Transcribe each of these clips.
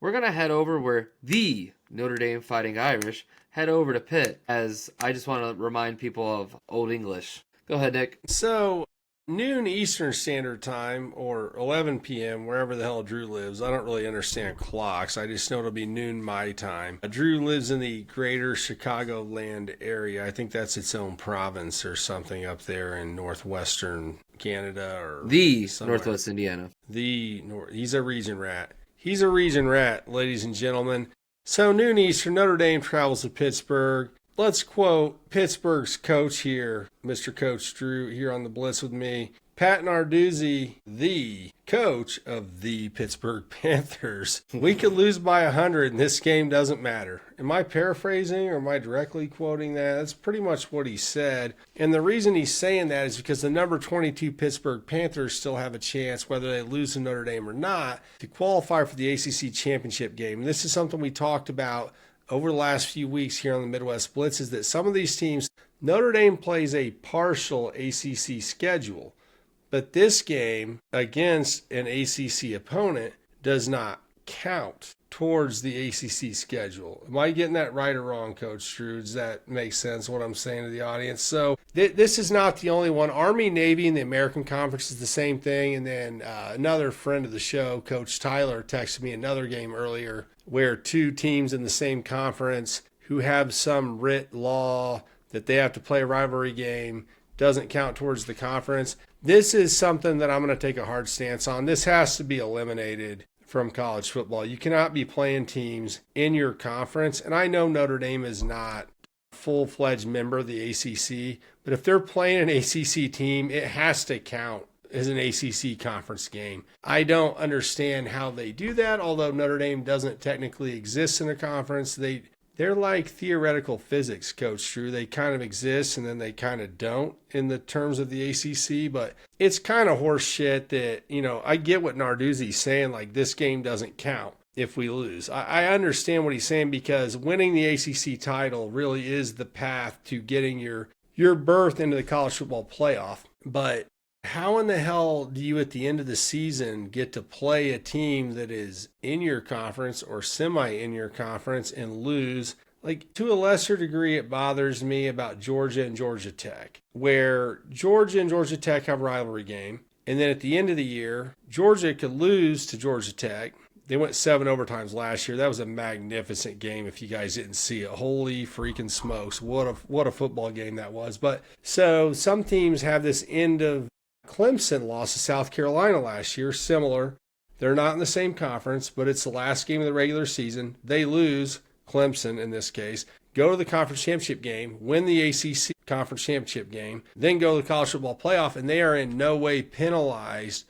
we're going to head over where the Notre Dame Fighting Irish head over to Pitt, as I just want to remind people of Old English. Go ahead, Nick. So, noon Eastern Standard Time or 11 p.m., wherever the hell Drew lives. I don't really understand clocks. I just know it'll be noon my time. Drew lives in the greater Chicagoland area. I think that's its own province or something up there in northwestern Canada or The somewhere. Northwest Indiana. He's a region rat. He's a region rat, ladies and gentlemen. So noon Eastern, Notre Dame travels to Pittsburgh. Let's quote Pittsburgh's coach here, Mr. Coach Drew, here on the Blitz with me. Pat Narduzzi, the coach of the Pittsburgh Panthers. We could lose by 100 and this game doesn't matter. Am I paraphrasing or am I directly quoting that? That's pretty much what he said. And the reason he's saying that is because the number 22 Pittsburgh Panthers still have a chance, whether they lose to Notre Dame or not, to qualify for the ACC championship game. And this is something we talked about over the last few weeks here on the Midwest Blitz, is that some of these teams, Notre Dame plays a partial ACC schedule, but this game against an ACC opponent does not count towards the ACC schedule. Am I getting that right or wrong, Coach Drew? Does that make sense, what I'm saying to the audience? So this is not the only one. Army, Navy, and the American Conference is the same thing. And then another friend of the show, Coach Tyler, texted me another game earlier where two teams in the same conference who have some writ law that they have to play a rivalry game doesn't count towards the conference. This is something that I'm going to take a hard stance on. This has to be eliminated from college football. You cannot be playing teams in your conference. And I know Notre Dame is not a full-fledged member of the ACC, but if they're playing an ACC team, it has to count as an ACC conference game. I don't understand how they do that, although Notre Dame doesn't technically exist in a conference. They're like theoretical physics, Coach Drew. They kind of exist and then they kind of don't in the terms of the ACC, but it's kind of horse shit that, I get what Narduzzi's saying, like this game doesn't count if we lose. I understand what he's saying because winning the ACC title really is the path to getting your berth into the college football playoff. But how in the hell do you at the end of the season get to play a team that is in your conference or semi in your conference and lose? Like, to a lesser degree, it bothers me about Georgia and Georgia Tech, where Georgia and Georgia Tech have a rivalry game. And then at the end of the year, Georgia could lose to Georgia Tech. They went 7 overtimes last year. That was a magnificent game if you guys didn't see it. Holy freaking smokes. What a football game that was. But so some teams have this end of Clemson lost to South Carolina last year, similar. They're not in the same conference, but it's the last game of the regular season. They lose, Clemson in this case, go to the conference championship game, win the ACC conference championship game, then go to the college football playoff, and they are in no way penalized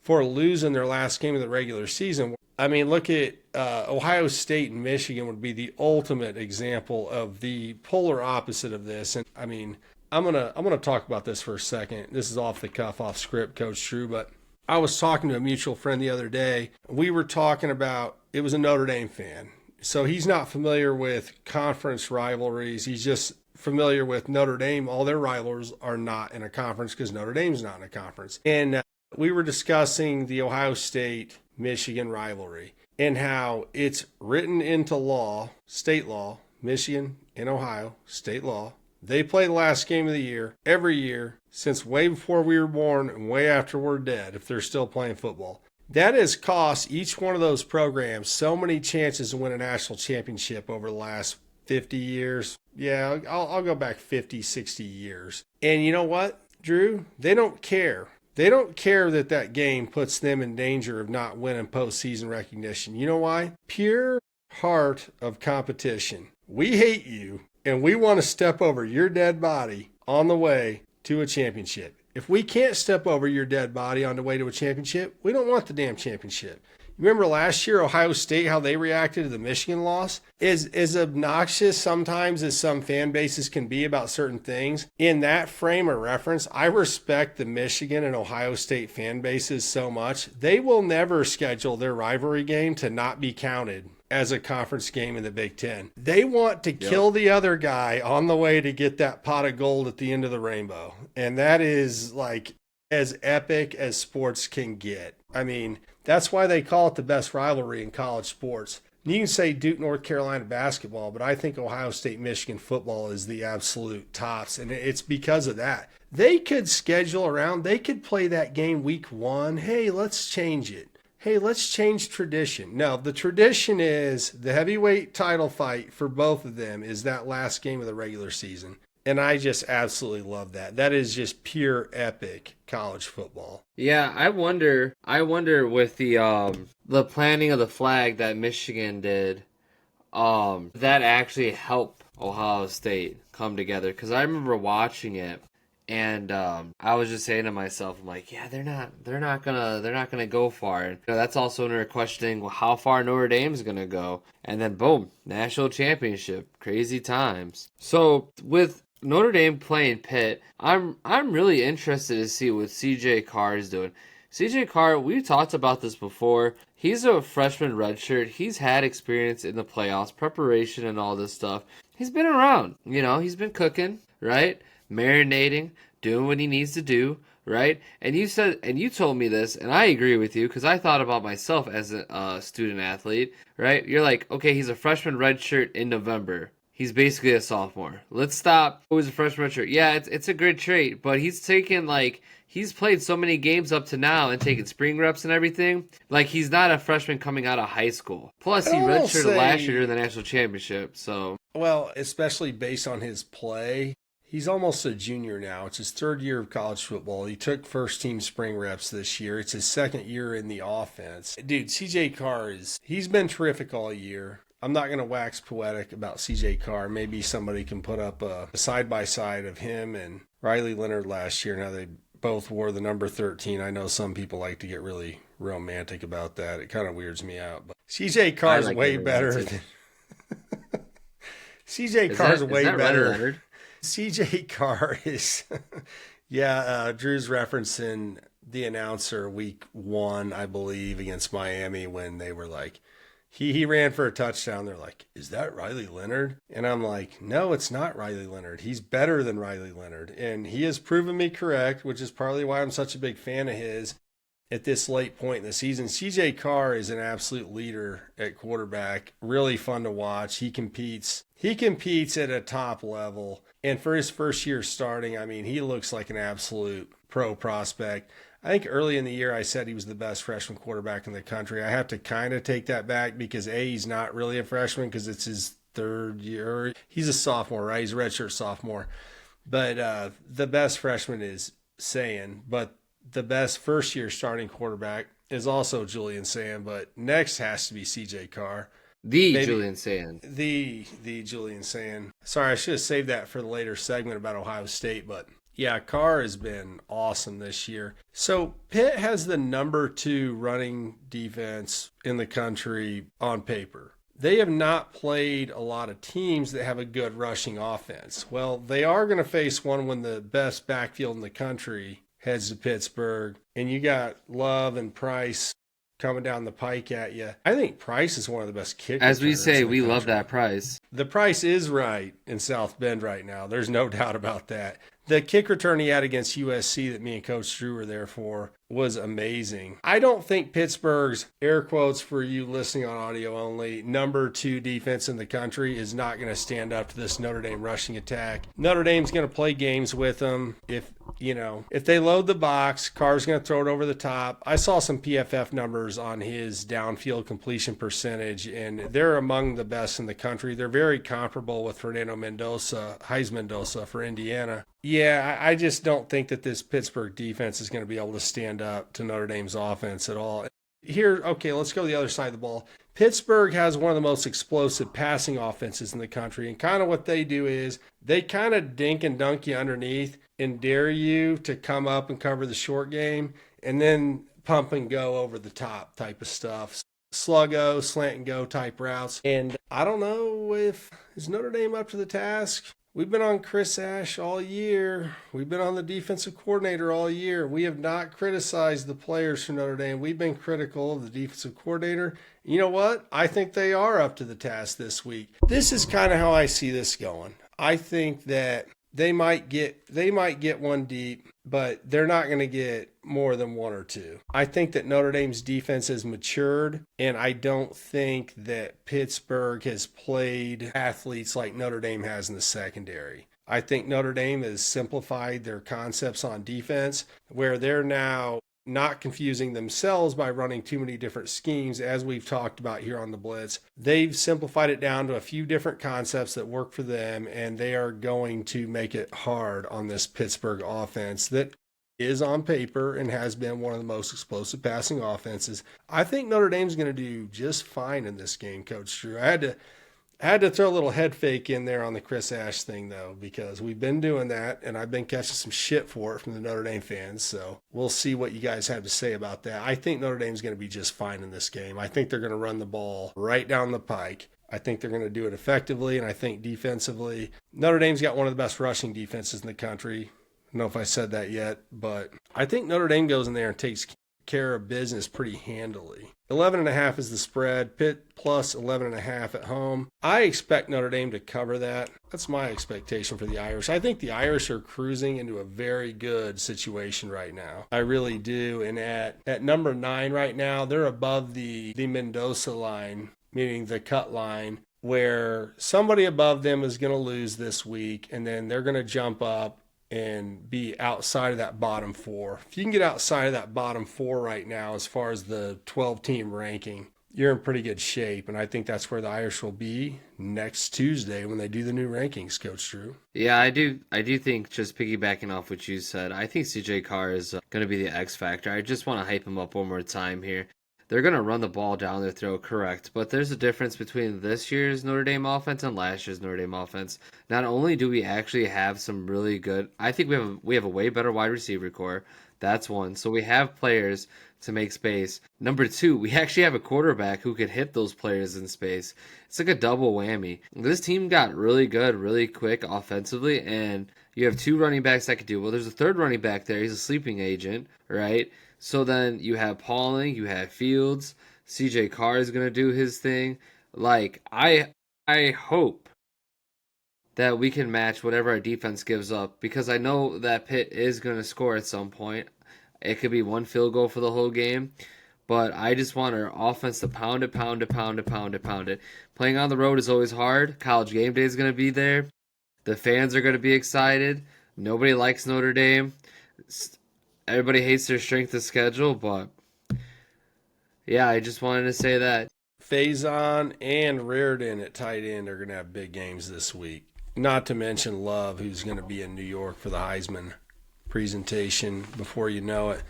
for losing their last game of the regular season. I mean, look at Ohio State and Michigan would be the ultimate example of the polar opposite of this. And I mean, I'm gonna talk about this for a second. This is off the cuff, off script, Coach Drew, but I was talking to a mutual friend the other day. We were talking about, it was a Notre Dame fan. So he's not familiar with conference rivalries. He's just familiar with Notre Dame. All their rivals are not in a conference because Notre Dame's not in a conference. And we were discussing the Ohio State-Michigan rivalry and how it's written into law, state law, Michigan and Ohio, state law. They play the last game of the year every year since way before we were born and way after we're dead if they're still playing football. That has cost each one of those programs so many chances to win a national championship over the last 50 years. Yeah, I'll go back 50, 60 years. And you know what, Drew? They don't care. They don't care that game puts them in danger of not winning postseason recognition. You know why? Pure heart of competition. We hate you. And we want to step over your dead body on the way to a championship. If we can't step over your dead body on the way to a championship, we don't want the damn championship. Remember last year, Ohio State, how they reacted to the Michigan loss? As obnoxious sometimes as some fan bases can be about certain things, in that frame of reference, I respect the Michigan and Ohio State fan bases so much. They will never schedule their rivalry game to not be counted as a conference game in the Big Ten. They want to kill the other guy on the way to get that pot of gold at the end of the rainbow. And that is like, as epic as sports can get. I mean, that's why they call it the best rivalry in college sports. You can say Duke, North Carolina basketball, but I think Ohio State, Michigan football is the absolute tops, and it's because of that. They could schedule around. They could play that game week 1. Hey, let's change it. Hey, let's change tradition. No, the tradition is the heavyweight title fight for both of them is that last game of the regular season. And I just absolutely love that. That is just pure epic college football. Yeah, I wonder with the planning of the flag that Michigan did, that actually helped Ohio State come together, because I remember watching it. And I was just saying to myself, I'm like, yeah, they're not gonna go far. And that's also when we were questioning, well, how far Notre Dame's gonna go. And then boom, national championship, crazy times. So with Notre Dame playing Pitt, I'm really interested to see what CJ Carr is doing. CJ Carr, we've talked about this before. He's a freshman redshirt. He's had experience in the playoffs, preparation, and all this stuff. He's been around. He's been cooking, right? Marinating, doing what he needs to do, right? And you told me this, and I agree with you, because I thought about myself as a student athlete, right? You're like, okay, he's a freshman redshirt in November. He's basically a sophomore. Let's stop. Who's a freshman redshirt? Yeah, it's a good trait, but he's played so many games up to now and taken spring reps and everything. Like, he's not a freshman coming out of high school. Plus, he redshirted last year during the national championship, so. Well, especially based on his play. He's almost a junior now. It's his third year of college football. He took first-team spring reps this year. It's his second year in the offense. Dude, CJ Carr he's been terrific all year. I'm not going to wax poetic about CJ Carr. Maybe somebody can put up a side-by-side of him and Riley Leonard last year. Now, they both wore the number 13. I know some people like to get really romantic about that. It kind of weirds me out. But CJ Carr's way better than... CJ Carr's way better. CJ Carr is, Drew's referencing the announcer week 1, I believe, against Miami when they were like, he ran for a touchdown. They're like, is that Riley Leonard? And I'm like, no, it's not Riley Leonard. He's better than Riley Leonard. And he has proven me correct, which is partly why I'm such a big fan of his at this late point in the season. CJ Carr is an absolute leader at quarterback. Really fun to watch. He competes at a top level. And for his first year starting, I mean, he looks like an absolute pro prospect. I think early in the year I said he was the best freshman quarterback in the country. I have to kind of take that back because he's not really a freshman because it's his third year. He's a sophomore, right? He's a redshirt sophomore. But the best freshman is Sayin, but the best first-year starting quarterback is also Julian Sayin, but next has to be CJ Carr. Julian Sayin. The Julian Sayin. Sorry, I should have saved that for the later segment about Ohio State, but yeah, Carr has been awesome this year. So Pitt has the number 2 running defense in the country on paper. They have not played a lot of teams that have a good rushing offense. Well, they are going to face one when the best backfield in the country heads to Pittsburgh, and you got Love and Price coming down the pike at you. I think Price is one of the best kickers. As we say, we love that Price. The price is right in South Bend right now. There's no doubt about that. The kick return he had against USC that me and Coach Drew were there for was amazing. I don't think Pittsburgh's, air quotes for you listening on audio only, number 2 defense in the country is not going to stand up to this Notre Dame rushing attack. Notre Dame's going to play games with them. If they load the box, Carr's going to throw it over the top. I saw some PFF numbers on his downfield completion percentage, and they're among the best in the country. They're very comparable with Fernando Mendoza for Indiana. Yeah, I just don't think that this Pittsburgh defense is going to be able to stand up to Notre Dame's offense at all. Here, okay, let's go to the other side of the ball. Pittsburgh has one of the most explosive passing offenses in the country, and kind of what they do is they kind of dink and dunk you underneath and dare you to come up and cover the short game, and then pump and go over the top type of stuff. Sluggo, slant and go type routes. And I don't know is Notre Dame up to the task? We've been on Chris Ash all year. We've been on the defensive coordinator all year. We have not criticized the players from Notre Dame. We've been critical of the defensive coordinator. You know what? I think they are up to the task this week. This is kind of how I see this going. I think that They might get one deep, but they're not going to get more than one or two. I think that Notre Dame's defense has matured, and I don't think that Pittsburgh has played athletes like Notre Dame has in the secondary. I think Notre Dame has simplified their concepts on defense, where they're now not confusing themselves by running too many different schemes, as we've talked about here on the Blitz. They've simplified it down to a few different concepts that work for them, and they are going to make it hard on this Pittsburgh offense that is on paper and has been one of the most explosive passing offenses. I think Notre Dame's going to do just fine in this game, Coach Drew. I had to throw a little head fake in there on the Chris Ash thing, though, because we've been doing that, and I've been catching some shit for it from the Notre Dame fans. So we'll see what you guys have to say about that. I think Notre Dame's going to be just fine in this game. I think they're going to run the ball right down the pike. I think they're going to do it effectively, and I think defensively, Notre Dame's got one of the best rushing defenses in the country. I don't know if I said that yet, but I think Notre Dame goes in there and takes care of business pretty handily. 11.5 is the spread. Pitt plus 11.5 at home. I expect Notre Dame to cover that. That's my expectation for the Irish. I think the Irish are cruising into a very good situation right now. I really do. And at number 9 right now, they're above the Mendoza line, meaning the cut line, where somebody above them is going to lose this week, and then they're going to jump up and be outside of that bottom 4. If you can get outside of that bottom 4 right now, as far as the 12-team ranking, you're in pretty good shape. And I think that's where the Irish will be next Tuesday when they do the new rankings, Coach Drew. Yeah, I do think, just piggybacking off what you said, I think CJ Carr is going to be the X factor. I just want to hype him up one more time here. They're going to run the ball down their throat, correct, but there's a difference between this year's Notre Dame offense and last year's Notre Dame offense. Not only do we actually have some really good, I think we have a way better wide receiver core. That's one. So we have players to make space. Number 2, we actually have a quarterback who could hit those players in space. It's like a double whammy. This team got really good, really quick offensively, and you have 2 running backs that could do well. There's a 3rd running back there. He's a sleeping agent, right? So then you have Pauling, you have Fields, CJ Carr is going to do his thing. Like, I hope that we can match whatever our defense gives up, because I know that Pitt is going to score at some point. It could be 1 field goal for the whole game, but I just want our offense to pound it. Playing on the road is always hard. College game day is going to be there. The fans are going to be excited. Nobody likes Notre Dame. Everybody hates their strength of schedule, but yeah, I just wanted to say that. Faison and Reardon at tight end are going to have big games this week. Not to mention Love, who's going to be in New York for the Heisman presentation before you know it.